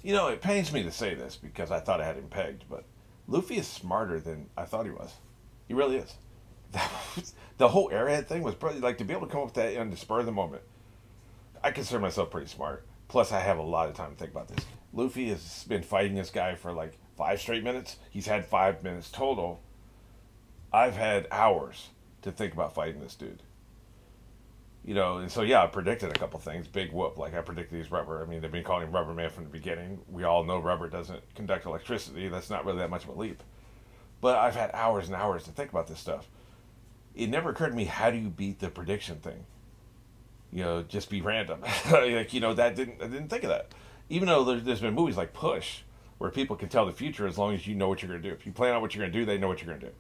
You know, it pains me to say this because I thought I had him pegged, but Luffy is smarter than I thought he was. He really is. The whole airhead thing was brilliant. Like, to be able to come up with that on the spur of the moment. I consider myself pretty smart. Plus, I have a lot of time to think about this. Luffy has been fighting this guy for like 5 straight minutes. He's had 5 minutes total. I've had hours to think about fighting this dude. You know, and so yeah, I predicted a couple things. Big whoop. Like, I predicted he's rubber. I mean, they've been calling him Rubber Man from the beginning. We all know rubber doesn't conduct electricity. That's not really that much of a leap. But I've had hours and hours to think about this stuff. It never occurred to me, how do you beat the prediction thing? You know, just be random. Like, you know, I didn't think of that. Even though there's been movies like Push, where people can tell the future as long as you know what you're going to do. If you plan out what you're going to do, they know what you're going to do.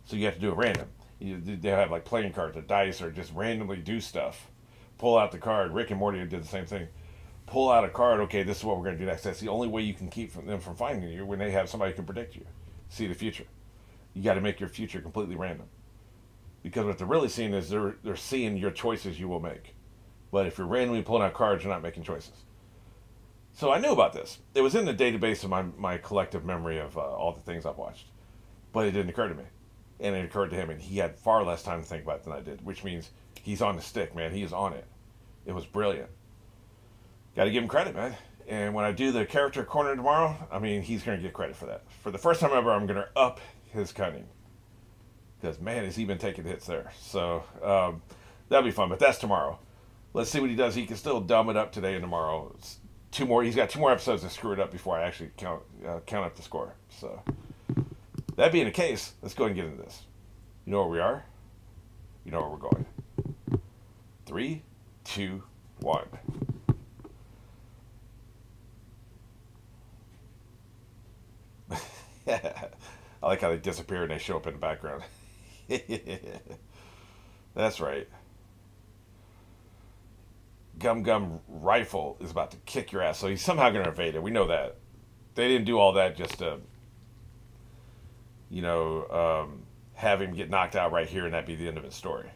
So you have to do it random. They have like playing cards or dice or just randomly do stuff. Pull out the card. Rick and Morty did the same thing. Pull out a card. Okay, this is what we're going to do next. That's the only way you can keep them from finding you, when they have somebody who can predict you, see the future. You got to make your future completely random. Because what they're really seeing is they're seeing your choices you will make. But if you're randomly pulling out cards, you're not making choices. So I knew about this. It was in the database of my collective memory of all the things I've watched. But it didn't occur to me. And it occurred to him, and he had far less time to think about it than I did, which means he's on the stick, man. He is on it. It was brilliant. Got to give him credit, man. And when I do the character corner tomorrow, I mean, he's going to get credit for that. For the first time ever, I'm going to up his cunning. Because, man, has he been taking hits there. So, that'll be fun. But that's tomorrow. Let's see what he does. He can still dumb it up today and tomorrow. He's got 2 more episodes to screw it up before I actually count up the score. So, that being the case, let's go ahead and get into this. You know where we are? You know where we're going. 3, 2, 1. I like how they disappear and they show up in the background. That's right. Gum Gum Rifle is about to kick your ass, so he's somehow going to evade it. We know that. They didn't do all that just to, have him get knocked out right here and that be the end of his story.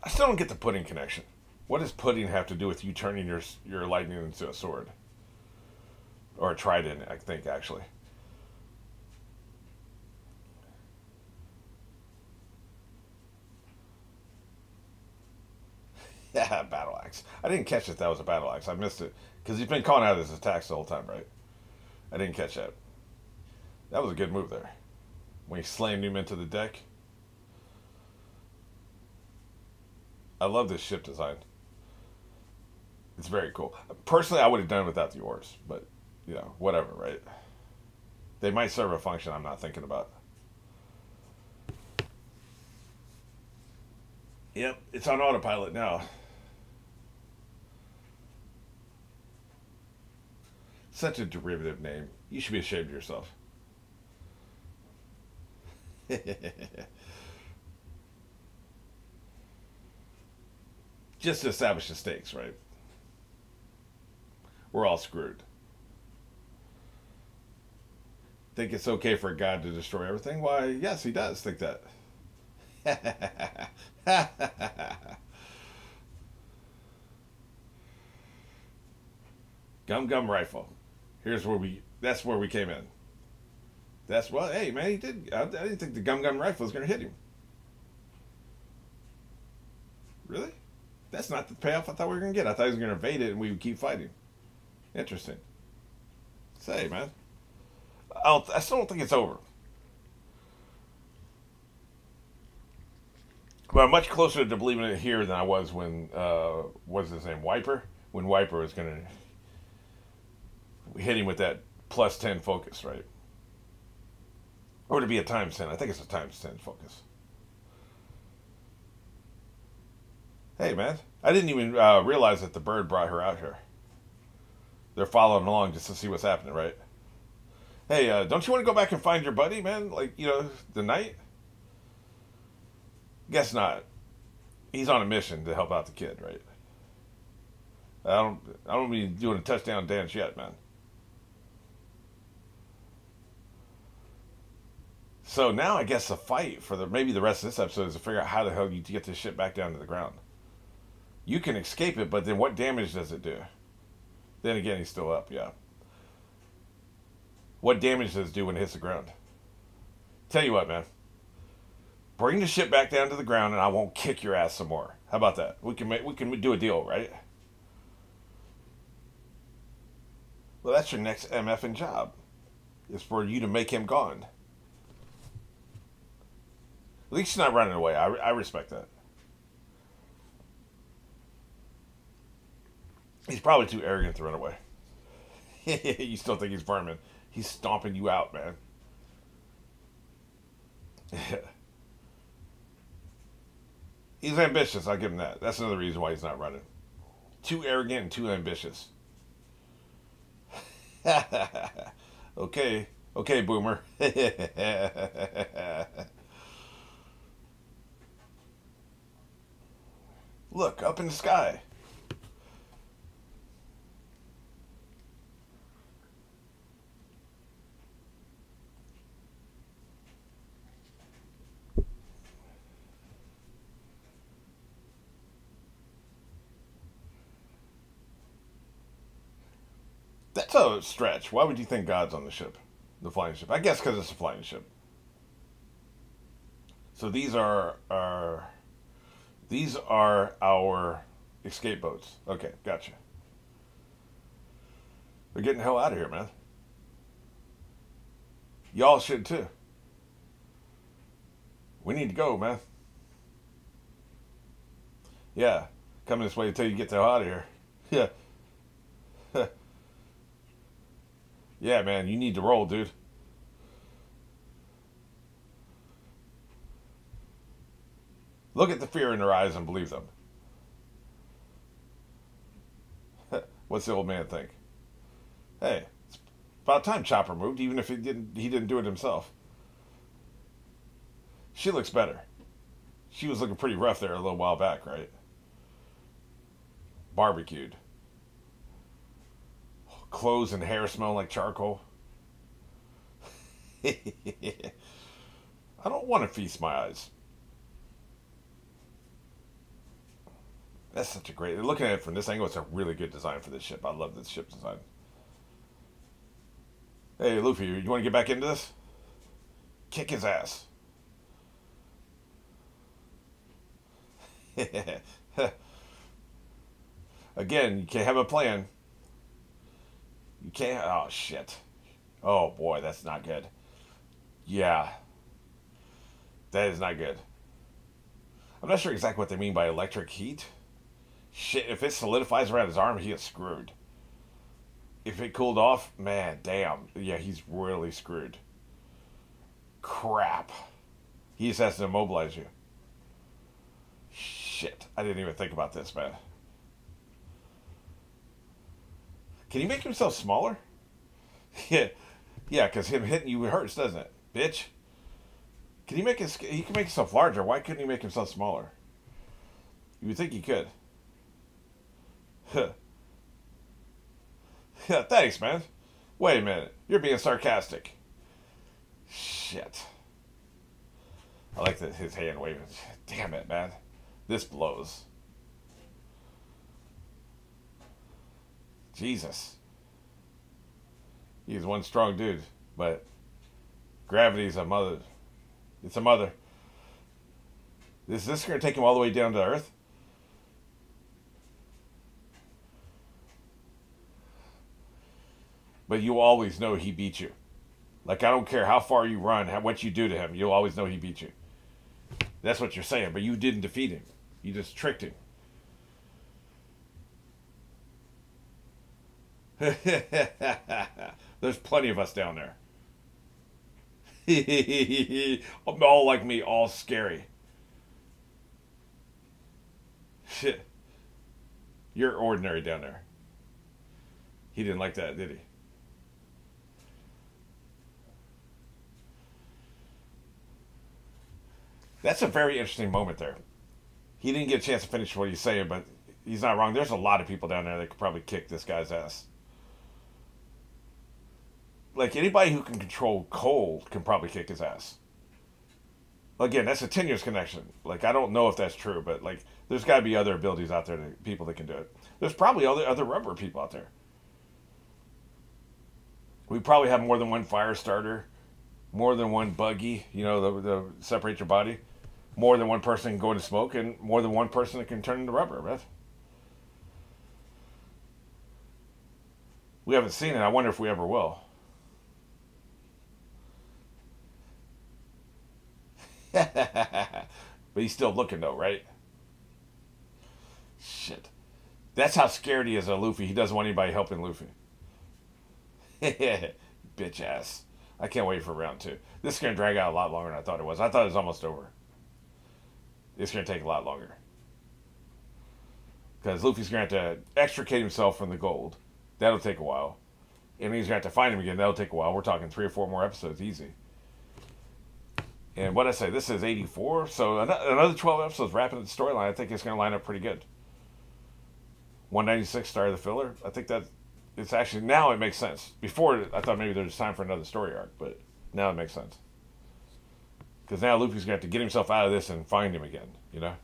I still don't get the pudding connection. What does pudding have to do with you turning your lightning into a sword? Or a trident, I think, actually. Yeah, battle axe. I didn't catch that was a battle axe. I missed it. Because he's been calling out his attacks the whole time, right? I didn't catch that. That was a good move there. When he slammed him into the deck. I love this ship design. It's very cool. Personally, I would have done it without the oars. But, whatever, right? They might serve a function I'm not thinking about. Yep, it's on autopilot now. Such a derivative name. You should be ashamed of yourself. Just to establish the stakes, right? We're all screwed. Think it's okay for a god to destroy everything? Why, yes, he does think that. Gum Gum Rifle. That's where we came in. Hey man, he did. I didn't think the Gum Gum Rifle was going to hit him. Really? That's not the payoff I thought we were going to get. I thought he was going to evade it and we would keep fighting. Interesting. Say, man. I still don't think it's over. But I'm much closer to believing it here than I was when, what's his name, Wiper? When Wiper was going to hit him with that plus 10 focus, right? Or to be a times 10. I think it's a times 10 focus. Hey, man. I didn't even realize that the bird brought her out here. They're following along just to see what's happening, right? Hey, don't you want to go back and find your buddy, man? Like, the knight? Guess not. He's on a mission to help out the kid, right? I don't be doing a touchdown dance yet, man. So now I guess the fight for maybe the rest of this episode is to figure out how the hell you get this ship back down to the ground. You can escape it, but then what damage does it do? Then again, he's still up, yeah. What damage does it do when it hits the ground? Tell you what, man. Bring the ship back down to the ground, and I won't kick your ass some more. How about that? We can do a deal, right? Well, that's your next MFing job. Is for you to make him gone. At least he's not running away. I respect that. He's probably too arrogant to run away. You still think he's vermin. He's stomping you out, man. He's ambitious, I'll give him that. That's another reason why he's not running. Too arrogant and too ambitious. Okay. Okay, boomer. Look, up in the sky. That's a stretch. Why would you think God's on the ship? The flying ship? I guess because it's a flying ship. So these are our escape boats. Okay, gotcha. They're getting the hell out of here, man. Y'all should too. We need to go, man. Yeah, coming this way until you get the hell out of here. Yeah. Yeah, man, you need to roll, dude. Look at the fear in their eyes and believe them. What's the old man think? Hey, it's about time Chopper moved, even if he didn't do it himself. She looks better. She was looking pretty rough there a little while back, right? Barbecued. Clothes and hair smell like charcoal. I don't want to feast my eyes. That's such a great... Looking at it from this angle, it's a really good design for this ship. I love this ship design. Hey, Luffy, you want to get back into this? Kick his ass. Again, you can't have a plan. You can't... Oh, shit. Oh, boy, that's not good. Yeah. That is not good. I'm not sure exactly what they mean by electric heat. Shit, if it solidifies around his arm, he gets screwed. If it cooled off, man, damn. Yeah, he's really screwed. Crap. He just has to immobilize you. Shit, I didn't even think about this, man. Can he make himself smaller? Yeah, because him hitting you hurts, doesn't it, bitch? Can he make he can make himself larger? Why couldn't he make himself smaller? You would think he could. Yeah, thanks, man. Wait a minute, you're being sarcastic. Shit. I like his hand waving. Damn it, man. This blows. Jesus. He's one strong dude, but gravity's a mother. It's a mother. Is this going to take him all the way down to Earth? But you always know he beat you. Like, I don't care how far you run, what you do to him, you'll always know he beat you. That's what you're saying, but you didn't defeat him. You just tricked him. There's plenty of us down there. All like me, all scary. Shit. You're ordinary down there. He didn't like that, did he? That's a very interesting moment there. He didn't get a chance to finish what he's saying, but he's not wrong. There's a lot of people down there that could probably kick this guy's ass. Like, anybody who can control cold can probably kick his ass. Again, that's a tenuous connection. Like, I don't know if that's true, but like, there's got to be other abilities out there, people that can do it. There's probably other rubber people out there. We probably have more than one fire starter, more than one buggy. You know, the separate your body. More than one person can go into smoke, and more than one person that can turn into rubber. Right? We haven't seen it. I wonder if we ever will. But he's still looking though, right? Shit. That's how scared he is of Luffy. He doesn't want anybody helping Luffy. Bitch ass. I can't wait for round two. This is going to drag out a lot longer than I thought it was. I thought it was almost over. It's going to take a lot longer. Because Luffy's going to have to extricate himself from the gold. That'll take a while. And he's going to have to find him again. That'll take a while. We're talking 3 or 4 more episodes. Easy. And what I say, this is 84. So another 12 episodes wrapping the storyline. I think it's going to line up pretty good. 196 started the filler. I think that it's actually, now it makes sense. Before, I thought maybe there's time for another story arc, but now it makes sense. Because now Luffy's going to have to get himself out of this and find him again, you know?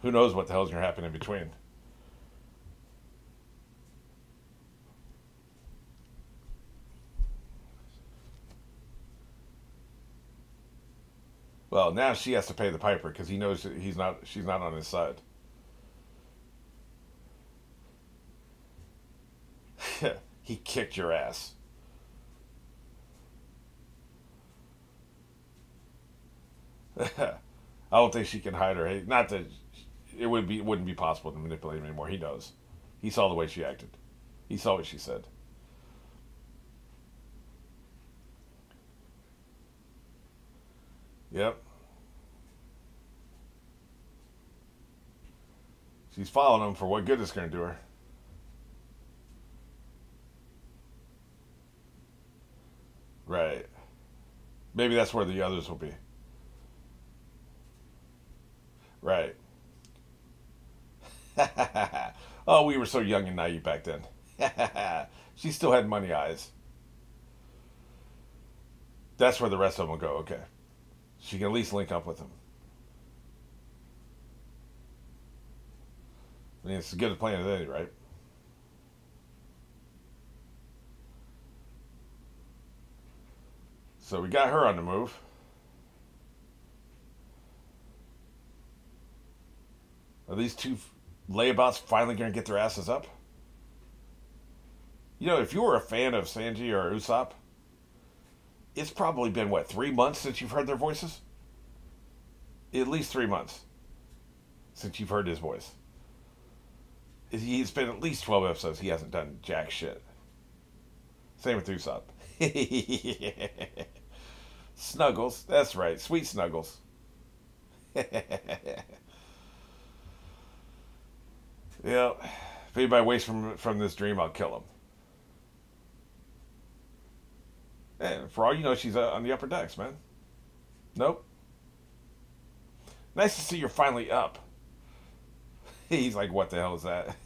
Who knows what the hell's going to happen in between. Well, now she has to pay the piper because he knows that she's not on his side. He kicked your ass. I don't think she can hide her hate. Not that wouldn't be possible to manipulate him anymore. He knows. He saw the way she acted. He saw what she said. Yep. She's following him for what good it's going to do her. Right. Maybe that's where the others will be. Right. Oh, we were so young and naive back then. She still had money eyes. That's where the rest of them will go. Okay. She can at least link up with him. I mean, it's as good a plan as any, right? So we got her on the move. Are these two layabouts finally going to get their asses up? You know, if you were a fan of Sanji or Usopp, it's probably been, what, 3 months since you've heard their voices? At least 3 months since you've heard his voice. He's been at least 12 episodes. He hasn't done jack shit. Same with Usopp. Snuggles. That's right. Sweet Snuggles. Yeah. If anybody wakes from this dream, I'll kill him. And for all you know, she's on the upper decks, man. Nope. Nice to see you're finally up. He's like, what the hell is that?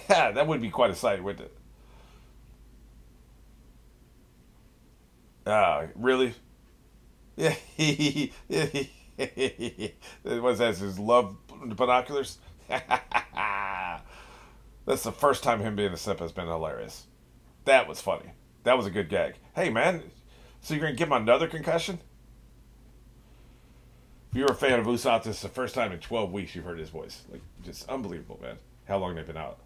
That would be quite a sight, wouldn't it? Really? Yeah. What's that? His love binoculars? That's the first time him being a simp has been hilarious. That was funny. That was a good gag. Hey, man, so you're going to give him another concussion? If you're a fan of Usopp, this is the first time in 12 weeks you've heard his voice. Like, just unbelievable, man. How long they've been out.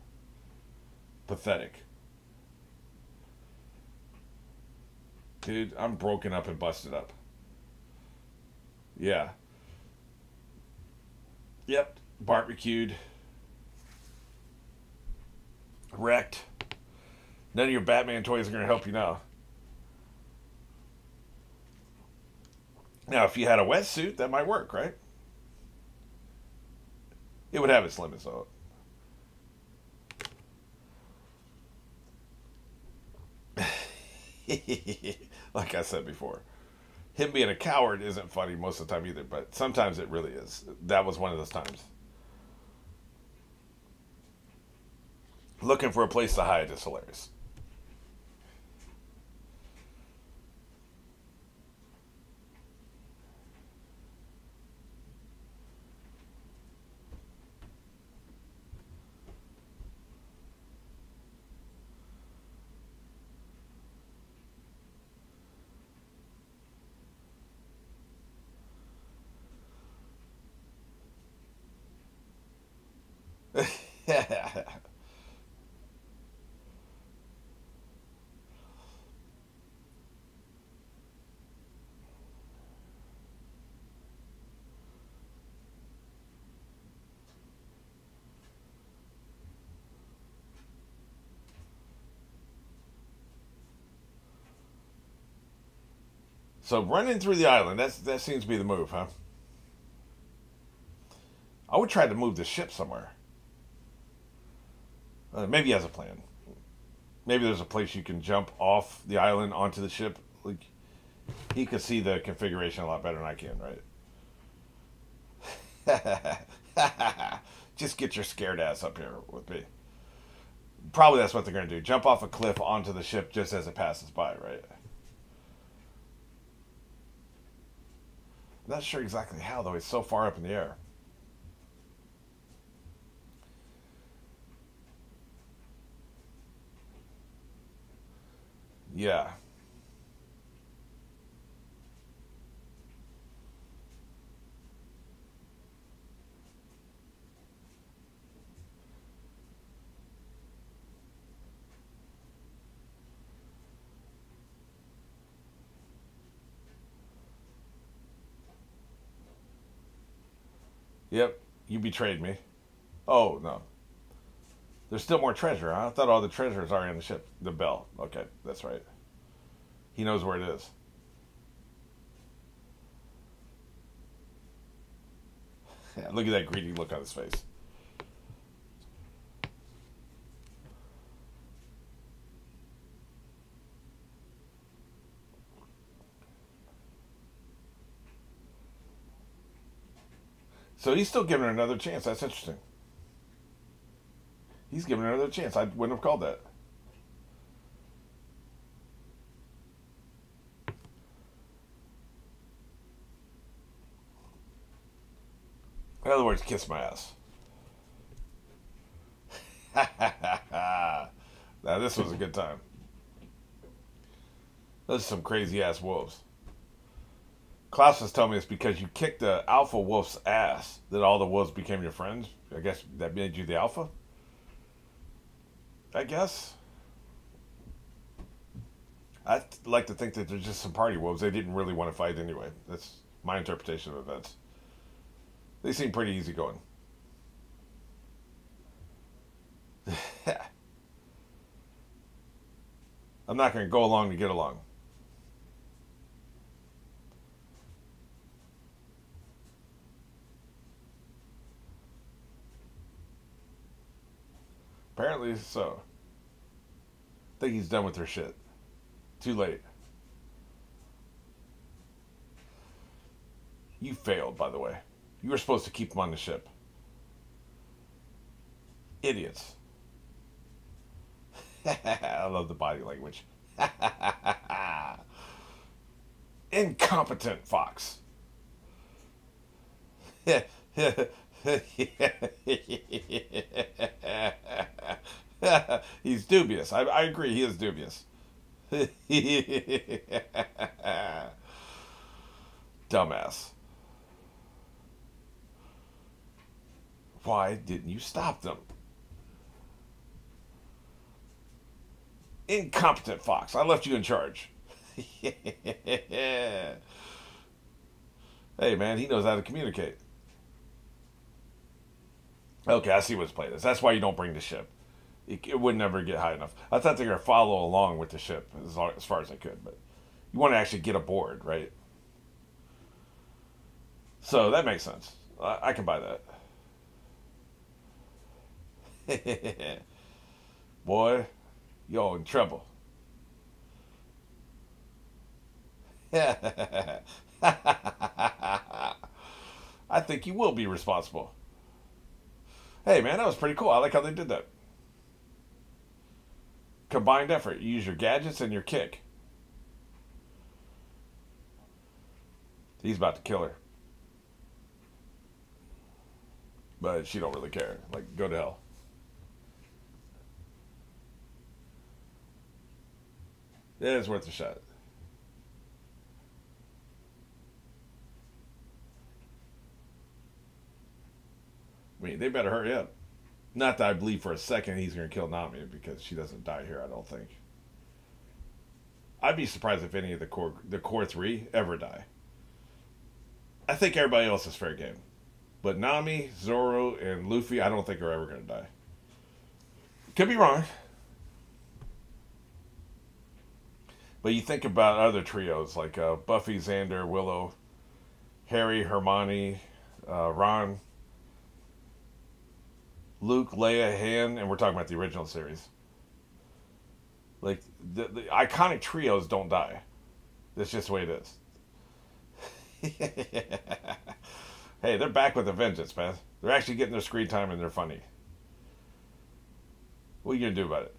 Pathetic. Dude, I'm broken up and busted up. Yeah. Yep. Barbecued. Wrecked. None of your Batman toys are going to help you now. Now, if you had a wetsuit, that might work, right? It would have its limits, though. Like I said before, him being a coward isn't funny most of the time either, but sometimes it really is. That was one of those times. Looking for a place to hide is hilarious. So running through the island, that seems to be the move, huh? I would try to move the ship somewhere. Maybe he has a plan. Maybe there's a place you can jump off the island onto the ship. Like he could see the configuration a lot better than I can, right? Just get your scared ass up here with me. Probably that's what they're going to do. Jump off a cliff onto the ship just as it passes by, right? I'm not sure exactly how, though. He's so far up in the air. Yeah. Yep. You betrayed me. Oh, no. There's still more treasure, huh? I thought all the treasures are in the ship. The bell. Okay, that's right. He knows where it is. Yeah, look at that greedy look on his face. So he's still giving her another chance. That's interesting. He's giving her another chance. I wouldn't have called that. In other words, kiss my ass. Now this was a good time. Those are some crazy ass wolves. Klaus was telling me it's because you kicked the alpha wolf's ass that all the wolves became your friends. I guess that made you the alpha. I guess. I like to think that they're just some party wolves. They didn't really want to fight anyway. That's my interpretation of events. They seem pretty easygoing. I'm not going to go along to get along. Apparently so. I think he's done with their shit. Too late. You failed, by the way. You were supposed to keep them on the ship. Idiots. I love the body language. Incompetent fox. He's dubious. I agree, he is dubious. Dumbass. Why didn't you stop them? Incompetent fox. I left you in charge. Hey, man, he knows how to communicate. Okay, I see what's played as. That's why you don't bring the ship. It would never get high enough. I thought they were going to follow along with the ship as far as I could, but you want to actually get aboard, right? So that makes sense. I can buy that. Boy, you're in trouble. I think you will be responsible. Hey, man, that was pretty cool. I like how they did that. Combined effort. You use your gadgets and your kick. He's about to kill her. But she don't really care. Like, go to hell. Yeah, it's worth a shot. I mean, they better hurry up. Not that I believe for a second he's going to kill Nami, because she doesn't die here, I don't think. I'd be surprised if any of the core three ever die. I think everybody else is fair game. But Nami, Zoro, and Luffy, I don't think are ever going to die. Could be wrong. But you think about other trios like Buffy, Xander, Willow, Harry, Hermione, Ron, Luke, Leia, Han, and we're talking about the original series. Like, the iconic trios don't die. That's just the way it is. Hey, they're back with a vengeance, man. They're actually getting their screen time and they're funny. What are you going to do about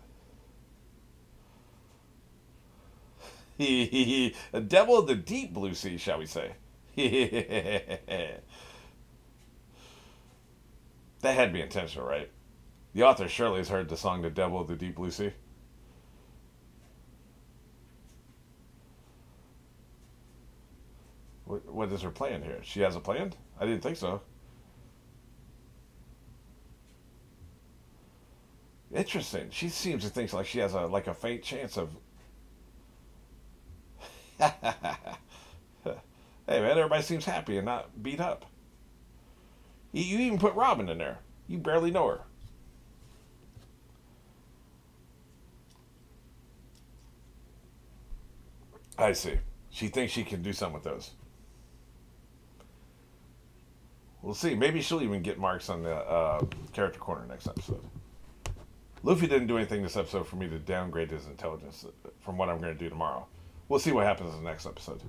it? A devil of the deep blue sea, shall we say. That had to be intentional, right? The author surely has heard the song The Devil of the Deep Blue Sea. What is her plan here? She has a plan? I didn't think so. Interesting. She seems to think like she has a faint chance of... Hey man, everybody seems happy and not beat up. You even put Robin in there. You barely know her. I see. She thinks she can do something with those. We'll see. Maybe she'll even get marks on the character corner next episode. Luffy didn't do anything this episode for me to downgrade his intelligence from what I'm going to do tomorrow. We'll see what happens in the next episode.